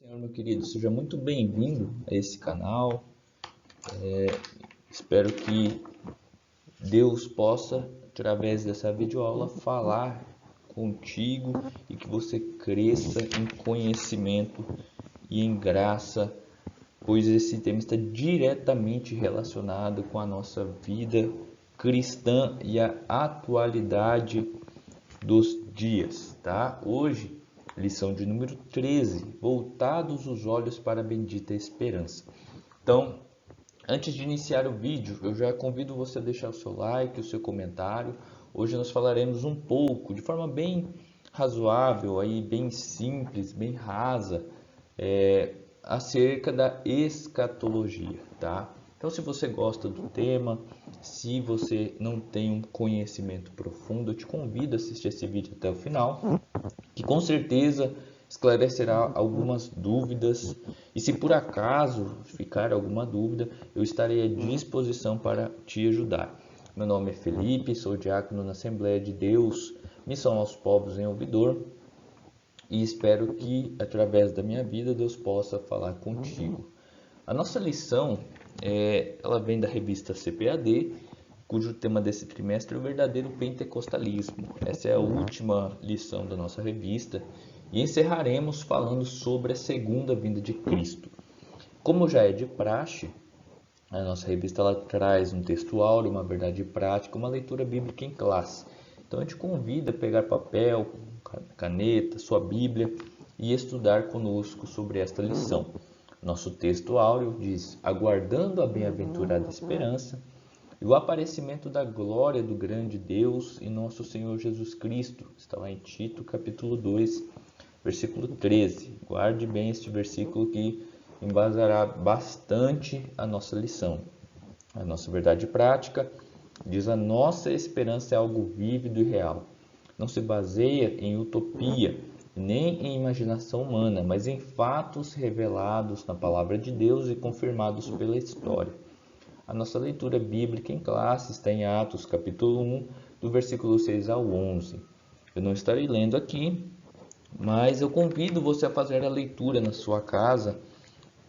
Senhor, meu querido, seja muito bem-vindo a esse canal. Espero que Deus possa, através dessa videoaula, falar contigo e que você cresça em conhecimento e em graça, pois esse tema está diretamente relacionado com a nossa vida cristã e a atualidade dos dias, tá? Hoje, lição de número 13, voltados os olhos para a bendita esperança. Então, antes de iniciar o vídeo, eu já convido você a deixar o seu like, o seu comentário. Hoje nós falaremos um pouco, de forma bem razoável, aí, bem simples, bem rasa, acerca da escatologia, tá? Então, se você gosta do tema, se você não tem um conhecimento profundo, eu te convido a assistir esse vídeo até o final, que com certeza esclarecerá algumas dúvidas. E se por acaso ficar alguma dúvida, eu estarei à disposição para te ajudar. Meu nome é Felipe, sou diácono na Assembleia de Deus, Missão aos Povos em Ouvidor, e espero que através da minha vida Deus possa falar contigo. A nossa lição ela vem da revista CPAD, cujo tema desse trimestre é o verdadeiro pentecostalismo. Essa é a última lição da nossa revista e encerraremos falando sobre a segunda vinda de Cristo. Como já é de praxe, a nossa revista ela traz um texto áureo, uma verdade prática, uma leitura bíblica em classe. Então eu te convido a pegar papel, caneta, sua Bíblia e estudar conosco sobre esta lição. Nosso texto áureo diz: aguardando a bem-aventurada esperança e o aparecimento da glória do grande Deus e nosso Senhor Jesus Cristo. Está lá em Tito, capítulo 2, versículo 13. Guarde bem este versículo que embasará bastante a nossa lição. A nossa verdade prática diz: a nossa esperança é algo vívido e real. Não se baseia em utopia, nem em imaginação humana, mas em fatos revelados na palavra de Deus e confirmados pela história. A nossa leitura bíblica em classe está em Atos, capítulo 1, do versículo 6 ao 11. Eu não estarei lendo aqui, mas eu convido você a fazer a leitura na sua casa,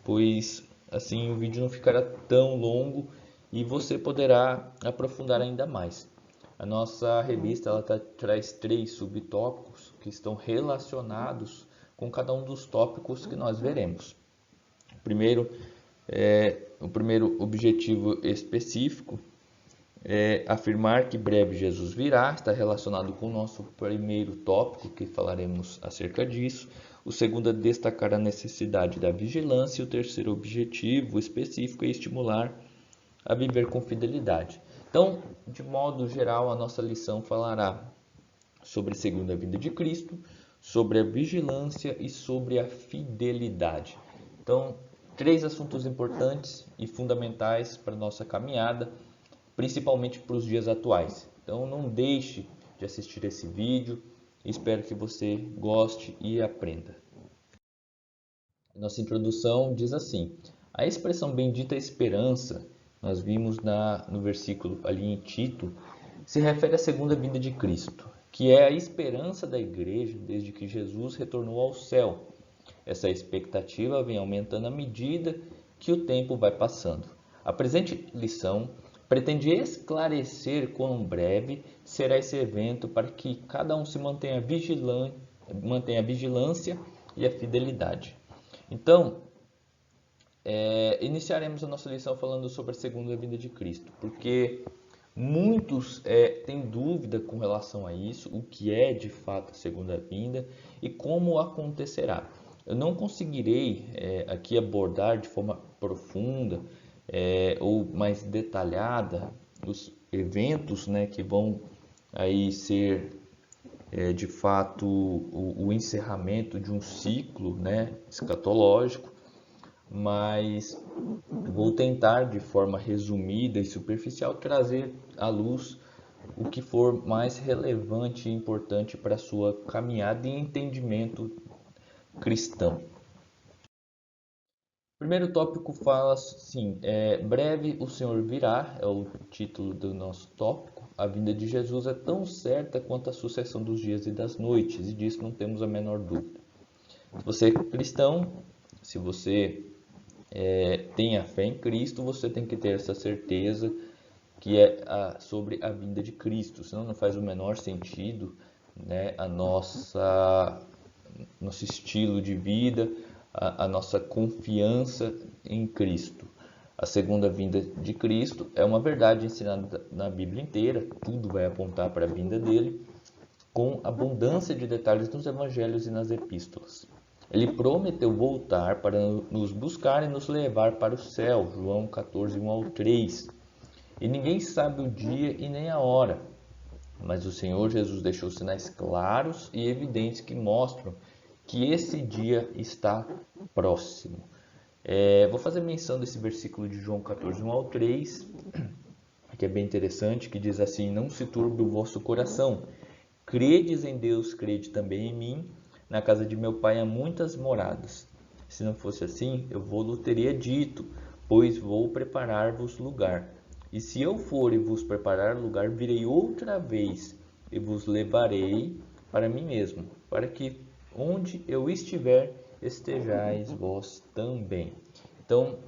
pois assim o vídeo não ficará tão longo e você poderá aprofundar ainda mais. A nossa revista ela traz 3 subtópicos que estão relacionados com cada um dos tópicos que nós veremos. O primeiro objetivo específico é afirmar que breve Jesus virá, está relacionado com o nosso primeiro tópico, que falaremos acerca disso. O segundo é destacar a necessidade da vigilância. E o terceiro objetivo específico é estimular a viver com fidelidade. Então, de modo geral, a nossa lição falará sobre a segunda vinda de Cristo, sobre a vigilância e sobre a fidelidade. Então, 3 assuntos importantes e fundamentais para a nossa caminhada, principalmente para os dias atuais. Então não deixe de assistir esse vídeo, espero que você goste e aprenda. Nossa introdução diz assim: a expressão bendita esperança, nós vimos no versículo ali em Tito, se refere à segunda vinda de Cristo, que é a esperança da igreja desde que Jesus retornou ao céu. Essa expectativa vem aumentando à medida que o tempo vai passando. A presente lição pretende esclarecer quão breve será esse evento para que cada um se mantenha a vigilância e a fidelidade. Então, iniciaremos a nossa lição falando sobre a segunda vinda de Cristo, porque muitos têm dúvida com relação a isso, o que é de fato a segunda vinda e como acontecerá. Eu não conseguirei aqui abordar de forma profunda ou mais detalhada os eventos, né, que vão aí ser de fato o encerramento de um ciclo, né, escatológico, mas vou tentar de forma resumida e superficial trazer à luz o que for mais relevante e importante para a sua caminhada e entendimento cristão. O primeiro tópico fala assim: breve o Senhor virá, é o título do nosso tópico. A vinda de Jesus é tão certa quanto a sucessão dos dias e das noites, e disso não temos a menor dúvida. Se você é cristão, Se você tem a fé em Cristo, você tem que ter essa certeza que é sobre a vinda de Cristo, senão não faz o menor sentido, né, nosso estilo de vida, a nossa confiança em Cristo. A segunda vinda de Cristo é uma verdade ensinada na Bíblia inteira, tudo vai apontar para a vinda dele, com abundância de detalhes nos evangelhos e nas epístolas. Ele prometeu voltar para nos buscar e nos levar para o céu, João 14, 1 ao 3. E ninguém sabe o dia e nem a hora, mas o Senhor Jesus deixou sinais claros e evidentes que mostram que esse dia está próximo. Vou fazer menção desse versículo de João 14, 1 ao 3, que é bem interessante, que diz assim: não se turbe o vosso coração, credes em Deus, crede também em mim, na casa de meu pai há muitas moradas. Se não fosse assim, eu vou-lo teria dito, pois vou preparar-vos lugar. E se eu for e vos preparar lugar, virei outra vez e vos levarei para mim mesmo, para que onde eu estiver, estejais vós também. Então,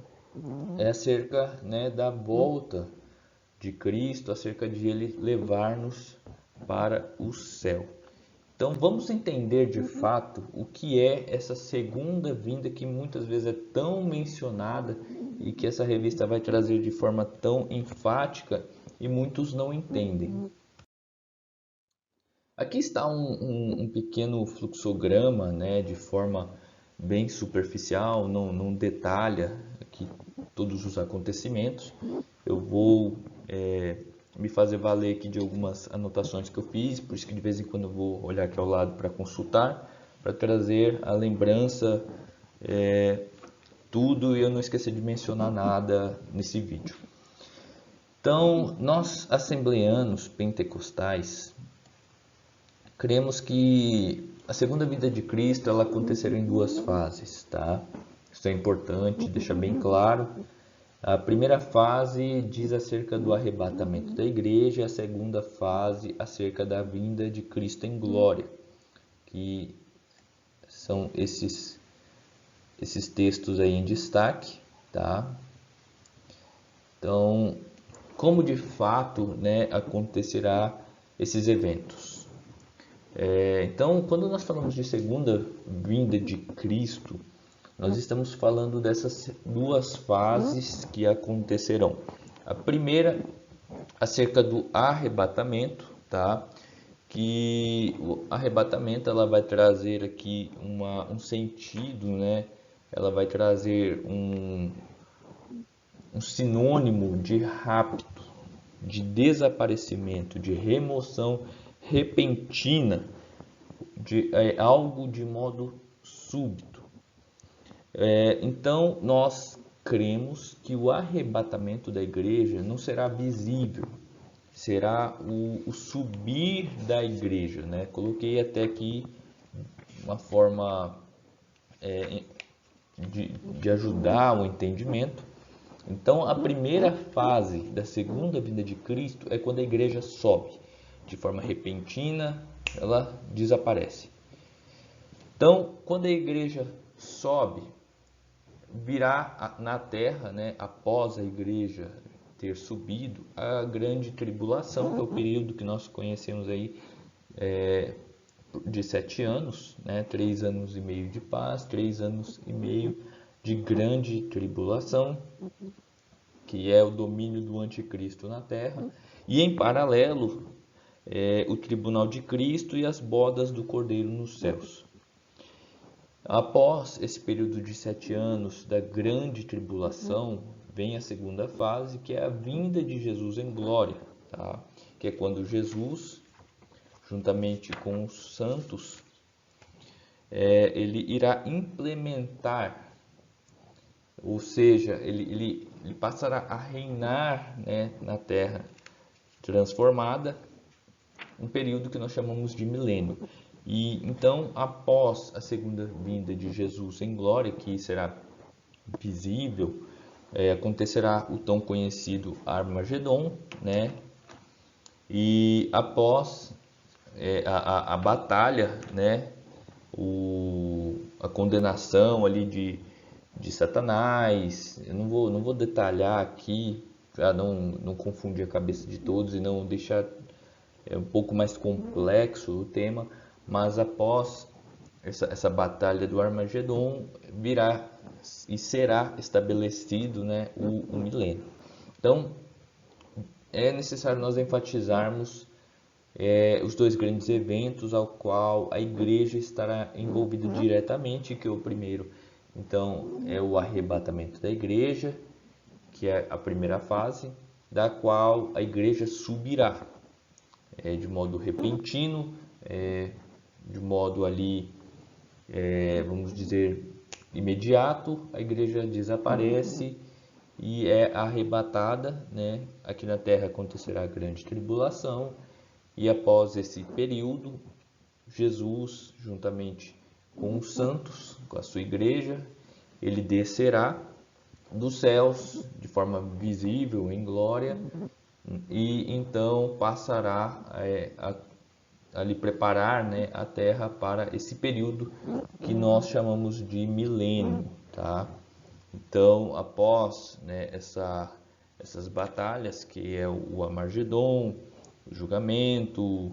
é acerca, né, da volta de Cristo, acerca de Ele levar-nos para o céu. Então, vamos entender de fato o que é essa segunda vinda que muitas vezes é tão mencionada e que essa revista vai trazer de forma tão enfática e muitos não entendem. Aqui está um pequeno fluxograma, né, de forma bem superficial, não detalha aqui todos os acontecimentos. Eu vou me fazer valer aqui de algumas anotações que eu fiz, por isso que de vez em quando eu vou olhar aqui ao lado para consultar, para trazer a lembrança, tudo, e eu não esquecer de mencionar nada nesse vídeo. Então, nós assembleanos pentecostais cremos que a segunda vinda de Cristo ela acontecerá em duas fases, tá? Isso é importante, deixa bem claro. A primeira fase diz acerca do arrebatamento da igreja, a segunda fase acerca da vinda de Cristo em glória, que são esses textos aí em destaque, tá? Então, como de fato, né, acontecerá esses eventos? Então, quando nós falamos de segunda vinda de Cristo, nós estamos falando dessas duas fases que acontecerão. A primeira, acerca do arrebatamento, tá? Que o arrebatamento ela vai trazer aqui um sentido, né? Ela vai trazer um sinônimo de rápido, de desaparecimento, de remoção repentina, de algo de modo súbito. Então, nós cremos que o arrebatamento da igreja não será visível, será o subir da igreja, né? Coloquei até aqui uma forma de ajudar o entendimento. Então, a primeira fase da segunda vinda de Cristo é quando a igreja sobe. De forma repentina, ela desaparece. Então, quando a igreja sobe, virá na terra, né, após a igreja ter subido, a grande tribulação, que é o período que nós conhecemos aí de 7 anos, né, 3 anos e meio de paz, 3 anos e meio de grande tribulação, que é o domínio do anticristo na terra, e em paralelo o tribunal de Cristo e as bodas do Cordeiro nos céus. Após esse período de 7 anos da grande tribulação, vem a segunda fase, que é a vinda de Jesus em glória, tá? Que é quando Jesus, juntamente com os santos, ele irá implementar, ou seja, ele passará a reinar, né, na terra transformada, um período que nós chamamos de milênio. E então, após a segunda vinda de Jesus em glória, que será visível, acontecerá o tão conhecido Armagedon, né? E após a batalha, né? A condenação ali de Satanás. Eu não vou detalhar aqui para não confundir a cabeça de todos e não deixar um pouco mais complexo o tema, mas após essa batalha do Armagedon virá e será estabelecido, né, o milênio. Então é necessário nós enfatizarmos os dois grandes eventos ao qual a igreja estará envolvida diretamente, que é o primeiro, então, é o arrebatamento da igreja, que é a primeira fase, da qual a igreja subirá de modo repentino, de modo ali, vamos dizer, imediato. A igreja desaparece e é arrebatada, né? Aqui na terra acontecerá a grande tribulação, e após esse período, Jesus, juntamente com os santos, com a sua igreja, ele descerá dos céus de forma visível, em glória, e então passará a lhe preparar, né, a terra para esse período que nós chamamos de milênio, tá? Então, após, né, essas batalhas, que é o Armagedon, o julgamento,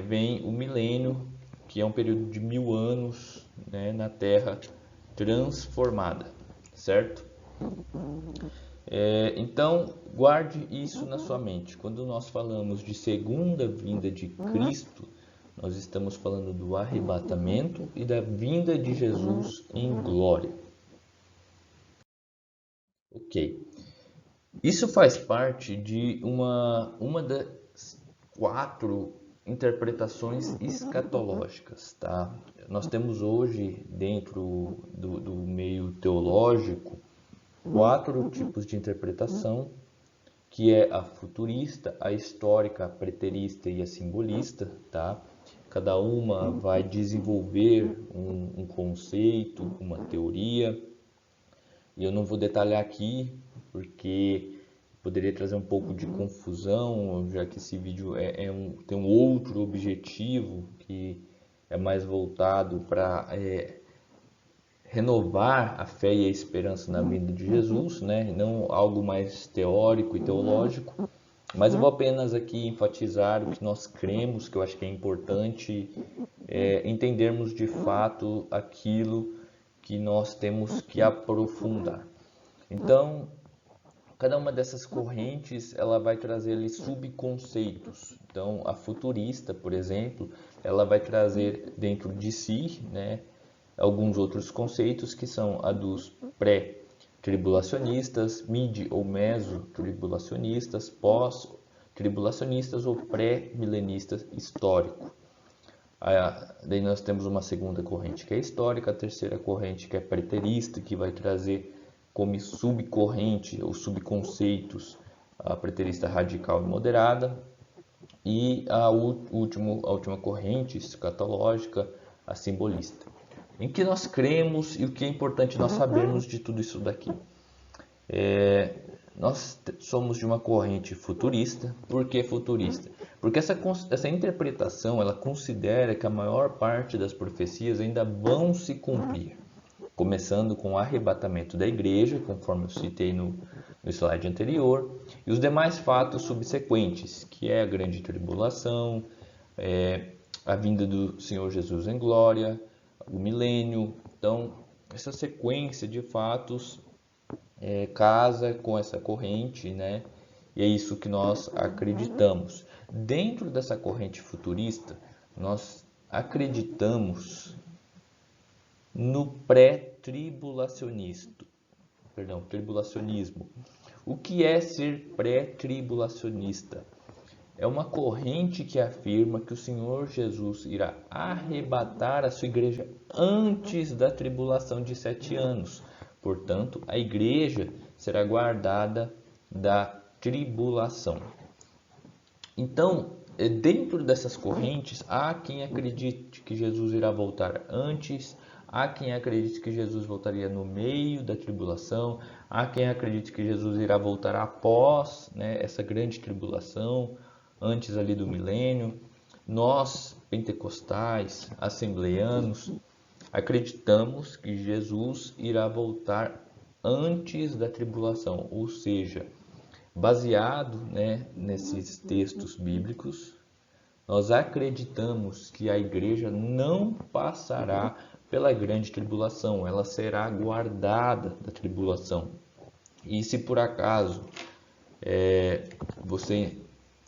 vem o milênio, que é um período de 1000 anos, né, na Terra transformada, certo? Então, guarde isso na sua mente. Quando nós falamos de segunda vinda de Cristo, nós estamos falando do arrebatamento e da vinda de Jesus em glória. Ok. Isso faz parte de uma das 4 interpretações escatológicas, tá? Nós temos hoje, dentro do meio teológico, 4 tipos de interpretação, que é a futurista, a histórica, a preterista e a simbolista, tá? Cada uma vai desenvolver um conceito, uma teoria, e eu não vou detalhar aqui, porque poderia trazer um pouco de confusão, já que esse vídeo tem um outro objetivo, que é mais voltado para renovar a fé e a esperança na vinda de Jesus, né? Não algo mais teórico e teológico, mas eu vou apenas aqui enfatizar o que nós cremos, que eu acho que é importante entendermos de fato aquilo que nós temos que aprofundar. Então, cada uma dessas correntes, ela vai trazer ali subconceitos. Então, a futurista, por exemplo, ela vai trazer dentro de si, né, alguns outros conceitos, que são a dos pré-tribulacionistas, mid ou meso-tribulacionistas, pós-tribulacionistas ou pré-milenistas histórico. Daí nós temos uma segunda corrente que é histórica, a terceira corrente que é preterista, que vai trazer como subcorrente ou subconceitos a preterista radical e moderada, e a última corrente escatológica, a simbolista. Em que nós cremos e o que é importante nós sabermos de tudo isso daqui. Nós somos de uma corrente futurista. Por que futurista? Porque essa interpretação, ela considera que a maior parte das profecias ainda vão se cumprir, começando com o arrebatamento da igreja, conforme eu citei no slide anterior, e os demais fatos subsequentes, que é a grande tribulação, a vinda do Senhor Jesus em glória, o milênio. Então, essa sequência de fatos casa com essa corrente, né? E é isso que nós acreditamos. Dentro dessa corrente futurista, nós acreditamos no tribulacionismo. O que é ser pré-tribulacionista? É uma corrente que afirma que o Senhor Jesus irá arrebatar a sua igreja antes da tribulação de 7 anos. Portanto, a igreja será guardada da tribulação. Então, dentro dessas correntes, há quem acredite que Jesus irá voltar antes, há quem acredite que Jesus voltaria no meio da tribulação, há quem acredite que Jesus irá voltar após, né, essa grande tribulação, antes ali do milênio. Nós, pentecostais, assembleianos, Acreditamos que Jesus irá voltar antes da tribulação, ou seja, baseado, nesses textos bíblicos, nós acreditamos que a igreja não passará pela grande tribulação, ela será guardada da tribulação. E se por acaso você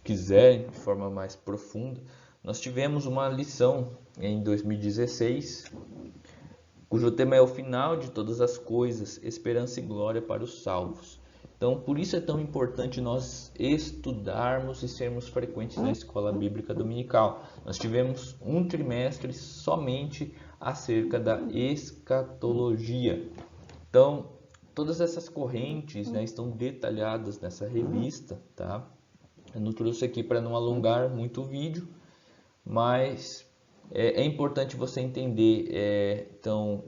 quiser de forma mais profunda, nós tivemos uma lição em 2016, cujo tema é o final de todas as coisas, esperança e glória para os salvos. Então, por isso é tão importante nós estudarmos e sermos frequentes na escola bíblica dominical. Nós tivemos um trimestre somente acerca da escatologia. Então, todas essas correntes, estão detalhadas nessa revista, tá? Eu não trouxe aqui para não alongar muito o vídeo, mas é importante você entender, então,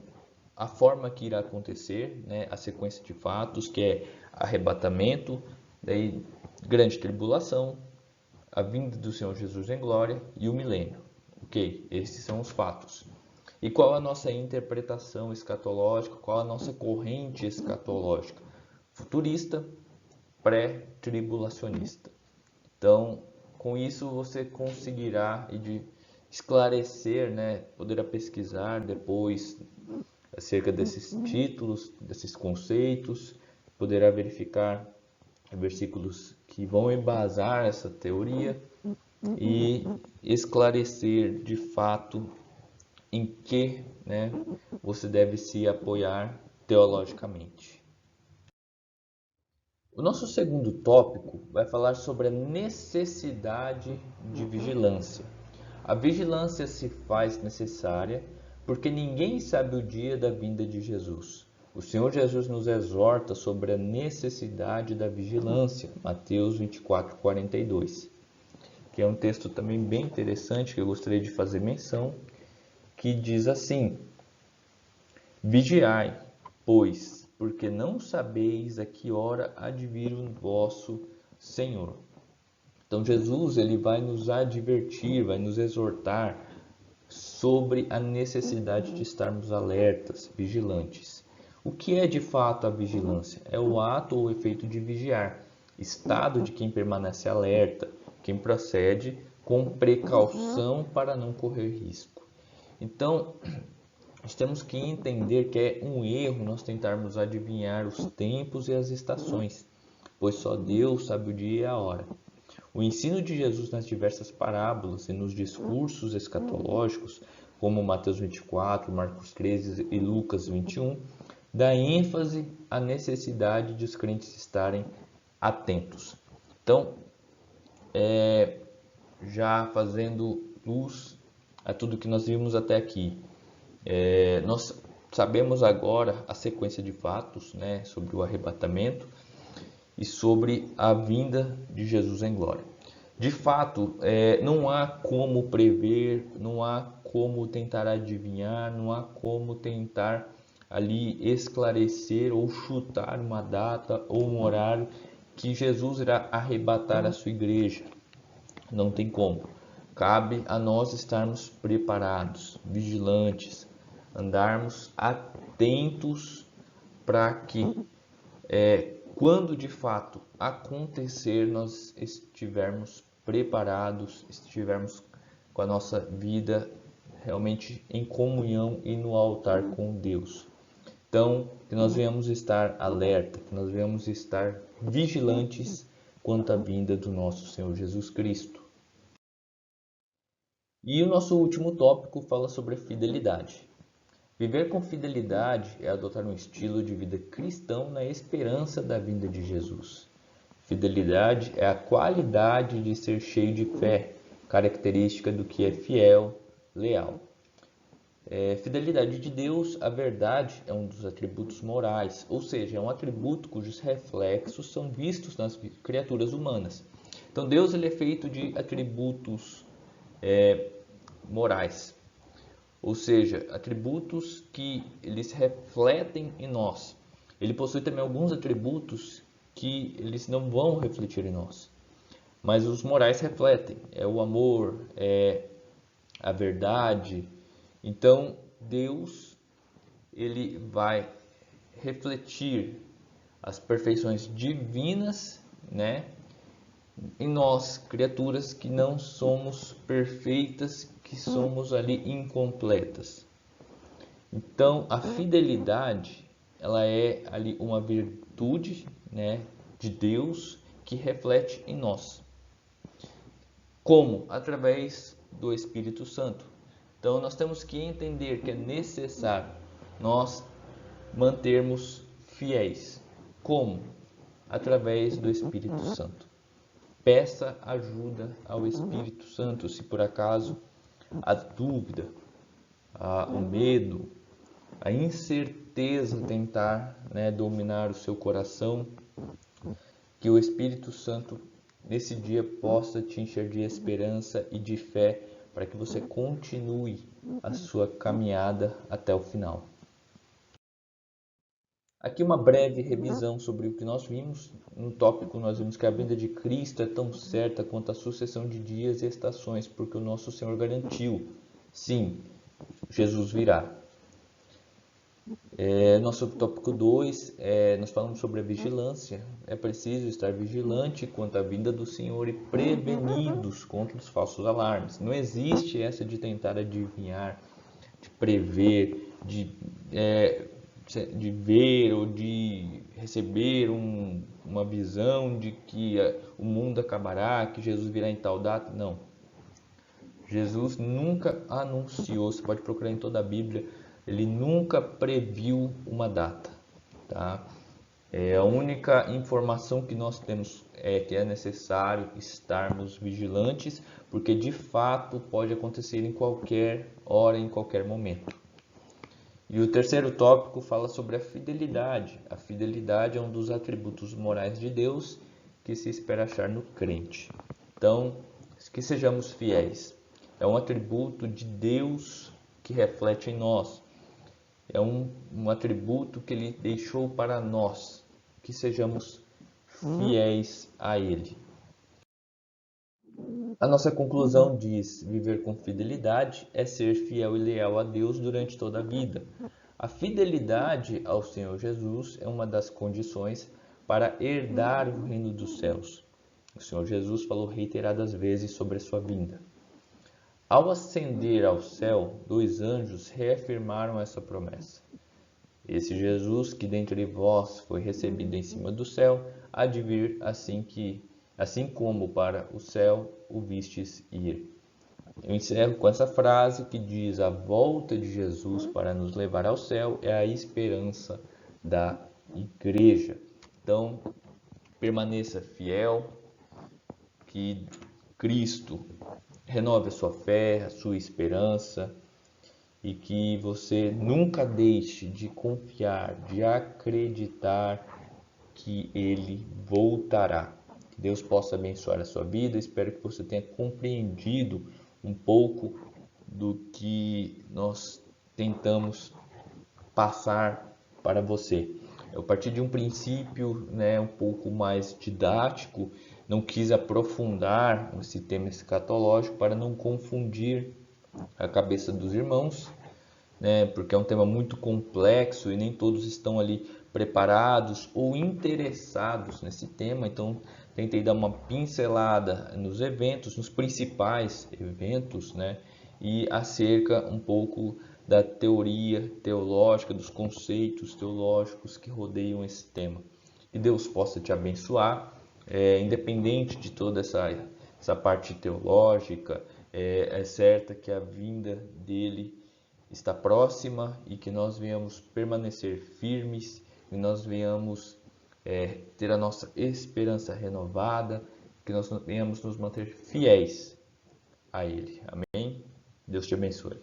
a forma que irá acontecer, a sequência de fatos, que é arrebatamento, daí grande tribulação, a vinda do Senhor Jesus em glória e o milênio. Ok, esses são os fatos. E qual a nossa interpretação escatológica, qual a nossa corrente escatológica? Futurista, pré-tribulacionista. Então, com isso você conseguirá esclarecer, poderá pesquisar depois acerca desses títulos, desses conceitos, poderá verificar versículos que vão embasar essa teoria e esclarecer de fato em que, você deve se apoiar teologicamente. O nosso segundo tópico vai falar sobre a necessidade de vigilância. A vigilância se faz necessária porque ninguém sabe o dia da vinda de Jesus. O Senhor Jesus nos exorta sobre a necessidade da vigilância, Mateus 24:42, que é um texto também bem interessante que eu gostaria de fazer menção, que diz assim: Vigiai, pois, porque não sabeis a que hora há de vir o vosso Senhor. Então Jesus ele vai nos advertir, vai nos exortar sobre a necessidade de estarmos alertas, vigilantes. O que é de fato a vigilância? É o ato ou efeito de vigiar, estado de quem permanece alerta, quem procede com precaução para não correr risco. Então, nós temos que entender que é um erro nós tentarmos adivinhar os tempos e as estações, pois só Deus sabe o dia e a hora. O ensino de Jesus nas diversas parábolas e nos discursos escatológicos, como Mateus 24, Marcos 13 e Lucas 21, dá ênfase à necessidade de os crentes estarem atentos. Então, já fazendo luz a tudo que nós vimos até aqui, nós sabemos agora a sequência de fatos, sobre o arrebatamento e sobre a vinda de Jesus em glória. De fato, não há como prever, não há como tentar adivinhar, não há como tentar ali esclarecer ou chutar uma data ou um horário que Jesus irá arrebatar a sua igreja. Não tem como. Cabe a nós estarmos preparados, vigilantes, andarmos atentos para que quando de fato acontecer, nós estivermos preparados, estivermos com a nossa vida realmente em comunhão e no altar com Deus. Então, que nós venhamos estar alerta, que nós venhamos estar vigilantes quanto à vinda do nosso Senhor Jesus Cristo. E o nosso último tópico fala sobre a fidelidade. Viver com fidelidade é adotar um estilo de vida cristão na esperança da vinda de Jesus. Fidelidade é a qualidade de ser cheio de fé, característica do que é fiel, leal. Fidelidade de Deus, a verdade, é um dos atributos morais, ou seja, é um atributo cujos reflexos são vistos nas criaturas humanas. Então Deus ele é feito de atributos morais, ou seja, atributos que eles refletem em nós. Ele possui também alguns atributos que eles não vão refletir em nós, mas os morais refletem, é o amor, é a verdade. Então, Deus, ele vai refletir as perfeições divinas, né, em nós, criaturas que não somos perfeitas, que somos ali incompletas. Então, a fidelidade, ela é ali uma virtude, né, de Deus que reflete em nós. Como? Através do Espírito Santo. Então, nós temos que entender que é necessário nós mantermos fiéis. Como? Através do Espírito Santo. Peça ajuda ao Espírito Santo se por acaso a dúvida, o medo, a incerteza tentar, né, dominar o seu coração, que o Espírito Santo nesse dia possa te encher de esperança e de fé para que você continue a sua caminhada até o final. Aqui uma breve revisão sobre o que nós vimos. No tópico nós vimos que a vinda de Cristo é tão certa quanto a sucessão de dias e estações, porque o nosso Senhor garantiu, sim, Jesus virá. Nosso tópico 2, nós falamos sobre a vigilância. É preciso estar vigilante quanto à vinda do Senhor e prevenidos contra os falsos alarmes. Não existe essa de tentar adivinhar, de prever, de ver ou de receber uma visão de que o mundo acabará, que Jesus virá em tal data. Não. Jesus nunca anunciou, você pode procurar em toda a Bíblia, ele nunca previu uma data. Tá? A única informação que nós temos é que é necessário estarmos vigilantes, porque de fato pode acontecer em qualquer hora, em qualquer momento. E o terceiro tópico fala sobre a fidelidade. A fidelidade é um dos atributos morais de Deus que se espera achar no crente. Então, que sejamos fiéis. É um atributo de Deus que reflete em nós. É um atributo que Ele deixou para nós, que sejamos fiéis a Ele. A nossa conclusão diz: viver com fidelidade é ser fiel e leal a Deus durante toda a vida. A fidelidade ao Senhor Jesus é uma das condições para herdar o reino dos céus. O Senhor Jesus falou reiteradas vezes sobre a sua vinda. Ao ascender ao céu, 2 anjos reafirmaram essa promessa. Esse Jesus que dentre vós foi recebido em cima do céu, há de vir assim como para o céu o vistes ir. Eu encerro com essa frase que diz: a volta de Jesus para nos levar ao céu é a esperança da igreja. Então, permaneça fiel, que Cristo renove a sua fé, a sua esperança, e que você nunca deixe de confiar, de acreditar que Ele voltará. Que Deus possa abençoar a sua vida. Espero que você tenha compreendido um pouco do que nós tentamos passar para você. Eu parti de um princípio, né, um pouco mais didático, não quis aprofundar esse tema escatológico para não confundir a cabeça dos irmãos, né, porque é um tema muito complexo e nem todos estão ali preparados ou interessados nesse tema. Então tentei dar uma pincelada nos eventos, nos principais eventos, né, e acerca um pouco da teoria teológica, dos conceitos teológicos que rodeiam esse tema. Que Deus possa te abençoar, independente de toda essa parte teológica. É certa que a vinda dele está próxima e que nós venhamos permanecer firmes, que nós venhamos ter a nossa esperança renovada, que nós venhamos nos manter fiéis a Ele. Amém? Deus te abençoe.